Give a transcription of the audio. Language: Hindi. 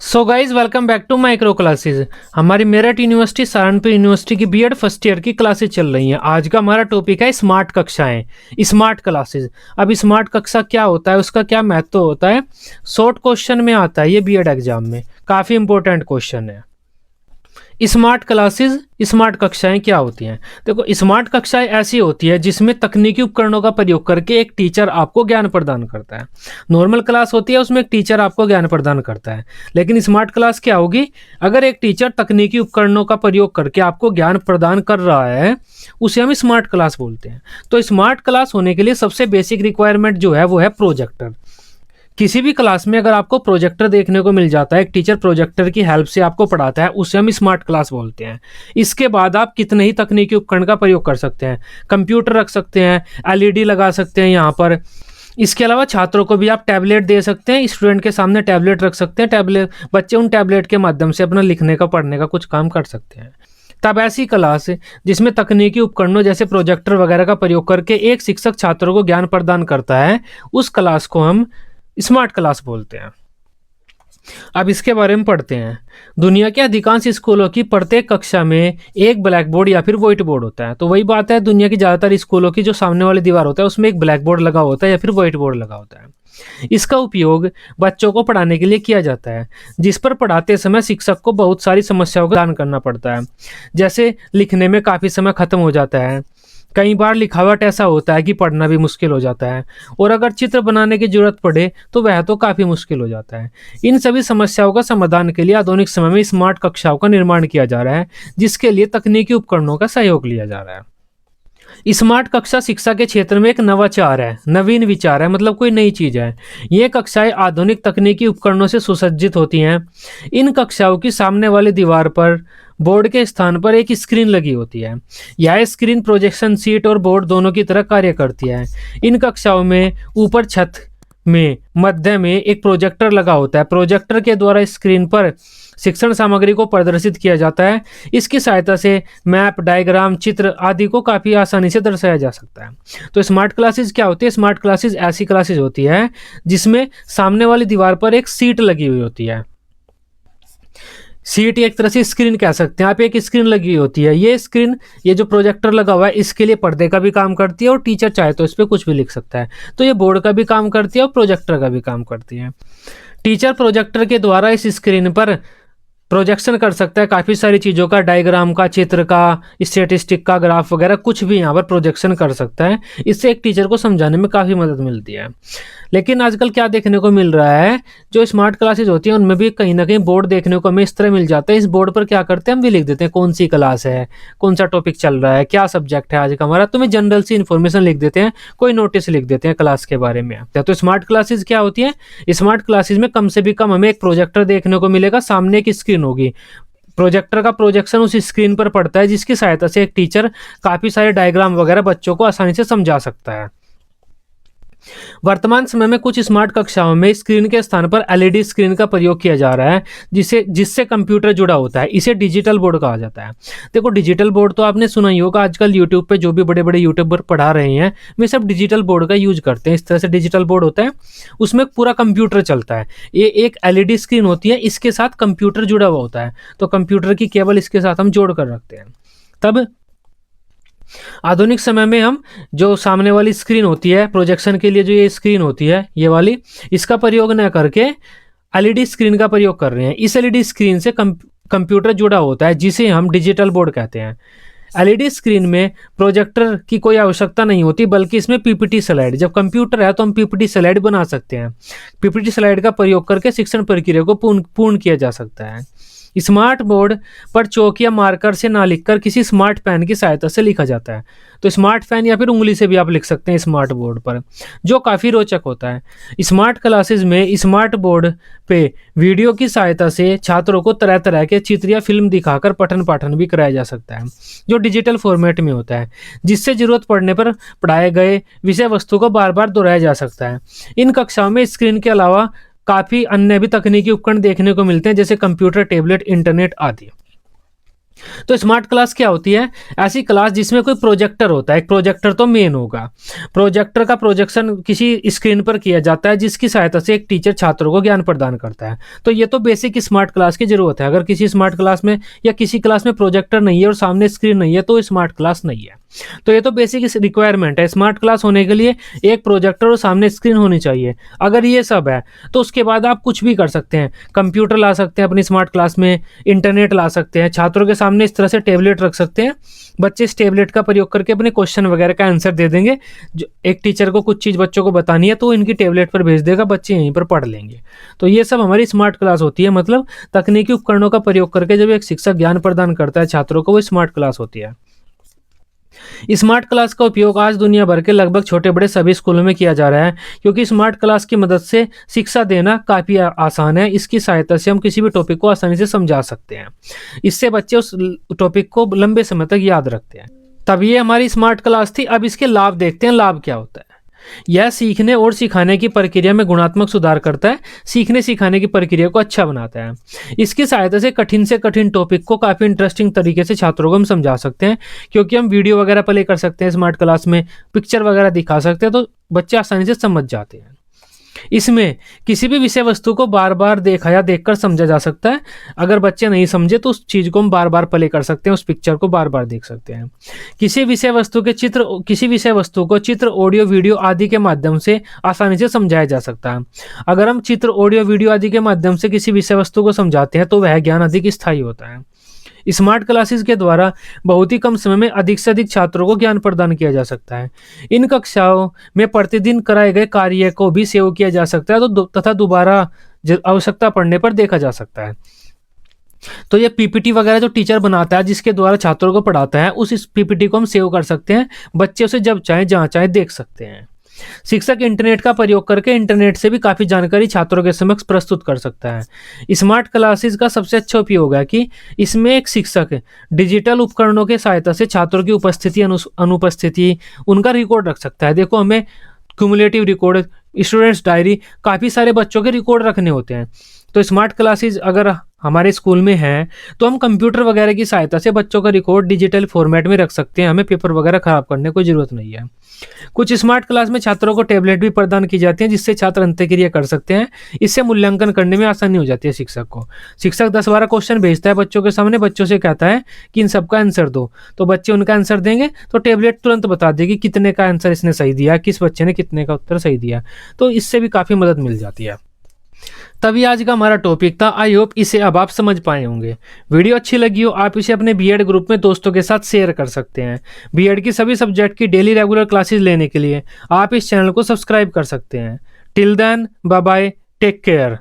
So guys welcome back to micro classes. हमारी मेरठ यूनिवर्सिटी सहारनपुर यूनिवर्सिटी की बीएड फर्स्ट ईयर की क्लासेस चल रही हैं। आज का हमारा टॉपिक है स्मार्ट कक्षाएं, स्मार्ट क्लासेस। अब स्मार्ट कक्षा क्या होता है, उसका क्या महत्व होता है, शॉर्ट क्वेश्चन में आता है ये बीएड एग्जाम में, काफ़ी इंपॉर्टेंट क्वेश्चन है। स्मार्ट क्लासेस, स्मार्ट कक्षाएं क्या होती हैं? देखो, स्मार्ट कक्षाएं ऐसी होती है जिसमें तकनीकी उपकरणों का प्रयोग करके एक टीचर आपको ज्ञान प्रदान करता है। नॉर्मल क्लास होती है, उसमें एक टीचर आपको ज्ञान प्रदान करता है। लेकिन स्मार्ट क्लास क्या होगी? अगर एक टीचर तकनीकी उपकरणों का प्रयोग करके आपको ज्ञान प्रदान कर रहा है, उसे हम स्मार्ट क्लास बोलते हैं। तो स्मार्ट क्लास होने के लिए सबसे बेसिक रिक्वायरमेंट जो है वो है प्रोजेक्टर। किसी भी क्लास में अगर आपको प्रोजेक्टर देखने को मिल जाता है, एक टीचर प्रोजेक्टर की हेल्प से आपको पढ़ाता है, उसे हम स्मार्ट क्लास बोलते हैं। इसके बाद आप कितने ही तकनीकी उपकरण का प्रयोग कर सकते हैं। कंप्यूटर रख सकते हैं, एलईडी लगा सकते हैं यहाँ पर। इसके अलावा छात्रों को भी आप टैबलेट दे सकते हैं, स्टूडेंट के सामने टैबलेट रख सकते हैं। टैबलेट बच्चे उन टैबलेट के माध्यम से अपना लिखने का, पढ़ने का कुछ काम कर सकते हैं। तब ऐसी क्लास जिसमें तकनीकी उपकरणों जैसे प्रोजेक्टर वगैरह का प्रयोग करके एक शिक्षक छात्रों को ज्ञान प्रदान करता है, उस क्लास को हम स्मार्ट क्लास बोलते हैं। अब इसके बारे में पढ़ते हैं। दुनिया के अधिकांश स्कूलों की प्रत्येक कक्षा में एक ब्लैक बोर्ड या फिर व्हाइट बोर्ड होता है। तो वही बात है, दुनिया की ज़्यादातर स्कूलों की जो सामने वाली दीवार होता है उसमें एक ब्लैक बोर्ड लगा होता है या फिर व्हाइट बोर्ड लगा होता है। इसका उपयोग बच्चों को पढ़ाने के लिए किया जाता है, जिस पर पढ़ाते समय शिक्षक को बहुत सारी समस्याओं का सामना करना पड़ता है। जैसे लिखने में काफ़ी समय खत्म हो जाता है, कई बार लिखावट ऐसा होता है कि पढ़ना भी मुश्किल हो जाता है, और अगर चित्र बनाने की जरूरत पड़े तो वह तो काफ़ी मुश्किल हो जाता है। इन सभी समस्याओं का समाधान के लिए आधुनिक समय में स्मार्ट कक्षाओं का निर्माण किया जा रहा है, जिसके लिए तकनीकी उपकरणों का सहयोग लिया जा रहा है। स्मार्ट कक्षा शिक्षा के क्षेत्र में एक नवाचार है, नवीन विचार है, मतलब कोई नई चीज़ है। ये कक्षाएं आधुनिक तकनीकी उपकरणों से सुसज्जित होती हैं। इन कक्षाओं की सामने वाली दीवार पर बोर्ड के स्थान पर एक स्क्रीन लगी होती है। यह स्क्रीन प्रोजेक्शन सीट और बोर्ड दोनों की तरह कार्य करती है। इन कक्षाओं में ऊपर छत में मध्य में एक प्रोजेक्टर लगा होता है। प्रोजेक्टर के द्वारा स्क्रीन पर शिक्षण सामग्री को प्रदर्शित किया जाता है। इसकी सहायता से मैप, डायग्राम, चित्र आदि को काफ़ी आसानी से दर्शाया जा सकता है। तो स्मार्ट क्लासेस क्या होती है? स्मार्ट क्लासेस ऐसी क्लासेस होती है जिसमें सामने वाली दीवार पर एक सीट लगी हुई होती है। सीट एक तरह से स्क्रीन कह सकते हैं आप, एक स्क्रीन लगी होती है। ये स्क्रीन, ये जो प्रोजेक्टर लगा हुआ है, इसके लिए पर्दे का भी काम करती है, और टीचर चाहे तो इस पर कुछ भी लिख सकता है। तो ये बोर्ड का भी काम करती है और प्रोजेक्टर का भी काम करती है। टीचर प्रोजेक्टर के द्वारा इस स्क्रीन पर प्रोजेक्शन कर सकता है काफ़ी सारी चीज़ों का, डायग्राम का, चित्र का, स्टैटिस्टिक का, ग्राफ वगैरह कुछ भी यहाँ पर प्रोजेक्शन कर सकता है। इससे एक टीचर को समझाने में काफ़ी मदद मिलती है। लेकिन आजकल क्या देखने को मिल रहा है, जो स्मार्ट क्लासेज होती हैं उनमें भी कहीं ना कहीं बोर्ड देखने को हमें इस तरह मिल जाता है। इस बोर्ड पर क्या करते हैं, हम भी लिख देते हैं कौन सी क्लास है, कौन सा टॉपिक चल रहा है, क्या सब्जेक्ट है आज का हमारा, तो हमें जनरल सी इन्फॉर्मेशन लिख देते हैं, कोई नोटिस लिख देते हैं क्लास के बारे में। तो स्मार्ट क्लासेज क्या होती है? स्मार्ट क्लासेज में कम से भी कम हमें एक प्रोजेक्टर देखने को मिलेगा, सामने की स्क्रीन होगी, प्रोजेक्टर का प्रोजेक्शन उस स्क्रीन पर पड़ता है, जिसकी सहायता से एक टीचर काफ़ी सारे डायग्राम वगैरह बच्चों को आसानी से समझा सकता है। वर्तमान समय में कुछ स्मार्ट कक्षाओं में स्क्रीन के स्थान पर एलईडी स्क्रीन का प्रयोग किया जा रहा है, जिससे कंप्यूटर जुड़ा होता है। इसे डिजिटल बोर्ड कहा जाता है। देखो, डिजिटल बोर्ड तो आपने सुना ही होगा, आजकल यूट्यूब पे जो भी बड़े बड़े यूट्यूबर पढ़ा रहे हैं वे सब डिजिटल बोर्ड का यूज करते हैं। इस तरह से डिजिटल बोर्ड होता है, उसमें पूरा कंप्यूटर चलता है। ये एक एलईडी स्क्रीन होती है, इसके साथ कंप्यूटर जुड़ा हुआ होता है, तो कंप्यूटर की केबल इसके साथ हम जोड़ कर रखते हैं। तब आधुनिक समय में हम जो सामने वाली स्क्रीन होती है प्रोजेक्शन के लिए, जो ये स्क्रीन होती है ये वाली, इसका प्रयोग न करके एलईडी स्क्रीन का प्रयोग कर रहे हैं। इस एलईडी स्क्रीन से कंप्यूटर जुड़ा होता है, जिसे हम डिजिटल बोर्ड कहते हैं। एलईडी स्क्रीन में प्रोजेक्टर की कोई आवश्यकता नहीं होती, बल्कि इसमें पीपीटी स्लाइड, जब कंप्यूटर है तो हम पीपीटी स्लाइड बना सकते हैं। पीपीटी स्लाइड का प्रयोग करके शिक्षण प्रक्रिया को पूर्ण किया जा सकता है। स्मार्ट बोर्ड पर चौक या मार्कर से ना लिखकर किसी स्मार्ट पेन की सहायता से लिखा जाता है। तो स्मार्ट पेन या फिर उंगली से भी आप लिख सकते हैं स्मार्ट बोर्ड पर, जो काफ़ी रोचक होता है। स्मार्ट क्लासेस में स्मार्ट बोर्ड पे वीडियो की सहायता से छात्रों को तरह तरह के चित्र या फिल्म दिखाकर पठन पाठन भी कराया जा सकता है, जो डिजिटल फॉर्मेट में होता है, जिससे जरूरत पड़ने पर पढ़ाए गए विषय वस्तु को बार बार दोहराया जा सकता है। इन कक्षाओं में स्क्रीन के अलावा काफ़ी अन्य भी तकनीकी उपकरण देखने को मिलते हैं, जैसे कंप्यूटर, टैबलेट, इंटरनेट आदि। तो स्मार्ट क्लास क्या होती है? ऐसी क्लास जिसमें कोई प्रोजेक्टर होता है, एक प्रोजेक्टर तो मेन होगा। प्रोजेक्टर का प्रोजेक्शन किसी स्क्रीन पर किया जाता है जिसकी सहायता से एक टीचर छात्रों को ज्ञान प्रदान करता है। तो ये तो बेसिक स्मार्ट क्लास की जरूरत है। अगर किसी स्मार्ट क्लास में या किसी क्लास में प्रोजेक्टर नहीं है और सामने स्क्रीन नहीं है तो स्मार्ट क्लास नहीं है। तो ये तो बेसिक रिक्वायरमेंट है। स्मार्ट क्लास होने के लिए एक प्रोजेक्टर और सामने स्क्रीन होनी चाहिए। अगर ये सब है तो उसके बाद आप कुछ भी कर सकते हैं। कंप्यूटर ला सकते हैं अपनी स्मार्ट क्लास में, इंटरनेट ला सकते हैं, छात्रों के सामने इस तरह से टेबलेट रख सकते हैं। बच्चे इस टेबलेट का प्रयोग करके अपने क्वेश्चन वगैरह का आंसर दे देंगे। जो एक टीचर को कुछ चीज़ बच्चों को बतानी है तो इनकी टेबलेट पर भेज देगा, बच्चे यहीं पर पढ़ लेंगे। तो ये सब हमारी स्मार्ट क्लास होती है। मतलब तकनीकी उपकरणों का प्रयोग करके जब एक शिक्षक ज्ञान प्रदान करता है छात्रों को, वो स्मार्ट क्लास होती है। स्मार्ट क्लास का उपयोग आज दुनिया भर के लगभग छोटे बड़े सभी स्कूलों में किया जा रहा है, क्योंकि स्मार्ट क्लास की मदद से शिक्षा देना काफ़ी आसान है। इसकी सहायता से हम किसी भी टॉपिक को आसानी से समझा सकते हैं। इससे बच्चे उस टॉपिक को लंबे समय तक याद रखते हैं। तब ये हमारी स्मार्ट क्लास थी। अब इसके लाभ देखते हैं, लाभ क्या होता है। यह सीखने और सिखाने की प्रक्रिया में गुणात्मक सुधार करता है, सीखने सिखाने की प्रक्रिया को अच्छा बनाता है। इसकी सहायता से कठिन टॉपिक को काफ़ी इंटरेस्टिंग तरीके से छात्रों को हम समझा सकते हैं, क्योंकि हम वीडियो वगैरह प्ले कर सकते हैं स्मार्ट क्लास में, पिक्चर वगैरह दिखा सकते हैं, तो बच्चे आसानी से समझ जाते हैं। इसमें किसी भी विषय वस्तु को बार बार देखा या देखकर समझा जा सकता है। अगर बच्चे नहीं समझे तो उस चीज़ को हम बार बार प्ले कर सकते हैं, उस पिक्चर को बार बार देख सकते हैं। किसी विषय वस्तु को चित्र, ऑडियो, वीडियो आदि के माध्यम से आसानी से समझाया जा सकता है। अगर हम चित्र, ऑडियो, वीडियो आदि के माध्यम से किसी विषय वस्तु को समझाते हैं तो वह ज्ञान अधिक स्थायी होता है। स्मार्ट क्लासेस के द्वारा बहुत ही कम समय में अधिक से अधिक छात्रों को ज्ञान प्रदान किया जा सकता है। इन कक्षाओं में प्रतिदिन कराए गए कार्य को भी सेव किया जा सकता है तथा दोबारा आवश्यकता पड़ने पर देखा जा सकता है। तो ये पीपीटी वगैरह जो टीचर बनाता है जिसके द्वारा छात्रों को पढ़ाता है, उस पीपीटी को हम सेव कर सकते हैं। बच्चे उसे जब चाहे जहाँ चाहे देख सकते हैं। शिक्षक इंटरनेट का प्रयोग करके इंटरनेट से भी काफ़ी जानकारी छात्रों के समक्ष प्रस्तुत कर सकता है। स्मार्ट क्लासेस का सबसे अच्छा उपयोग है कि इसमें एक शिक्षक डिजिटल उपकरणों के सहायता से छात्रों की उपस्थिति, अनुपस्थिति, उनका रिकॉर्ड रख सकता है। देखो, हमें क्यूमुलेटिव रिकॉर्ड, स्टूडेंट्स डायरी, काफ़ी सारे बच्चों के रिकॉर्ड रखने होते हैं। तो स्मार्ट क्लासेस अगर हमारे स्कूल में है तो हम कंप्यूटर वगैरह की सहायता से बच्चों का रिकॉर्ड डिजिटल फॉर्मेट में रख सकते हैं। हमें पेपर वगैरह खराब करने की जरूरत नहीं है। कुछ स्मार्ट क्लास में छात्रों को टैबलेट भी प्रदान की जाती हैं जिससे छात्र अंत्यक्रिया कर सकते हैं। इससे मूल्यांकन करने में आसानी हो जाती है शिक्षक को। शिक्षक 10-12 क्वेश्चन भेजता है बच्चों के सामने, बच्चों से कहता है कि इन सबका आंसर दो, तो बच्चे उनका आंसर देंगे तो टैबलेट तुरंत बता देगी कितने का आंसर इसने सही दिया, किस बच्चे ने कितने का उत्तर सही दिया। तो इससे भी काफ़ी मदद मिल जाती है। तभी आज का हमारा टॉपिक था। आई होप इसे अब आप समझ पाए होंगे। वीडियो अच्छी लगी हो, आप इसे अपने बीएड ग्रुप में दोस्तों के साथ शेयर कर सकते हैं। बीएड की सभी सब्जेक्ट की डेली रेगुलर क्लासेस लेने के लिए आप इस चैनल को सब्सक्राइब कर सकते हैं। Till then, bye bye, take care.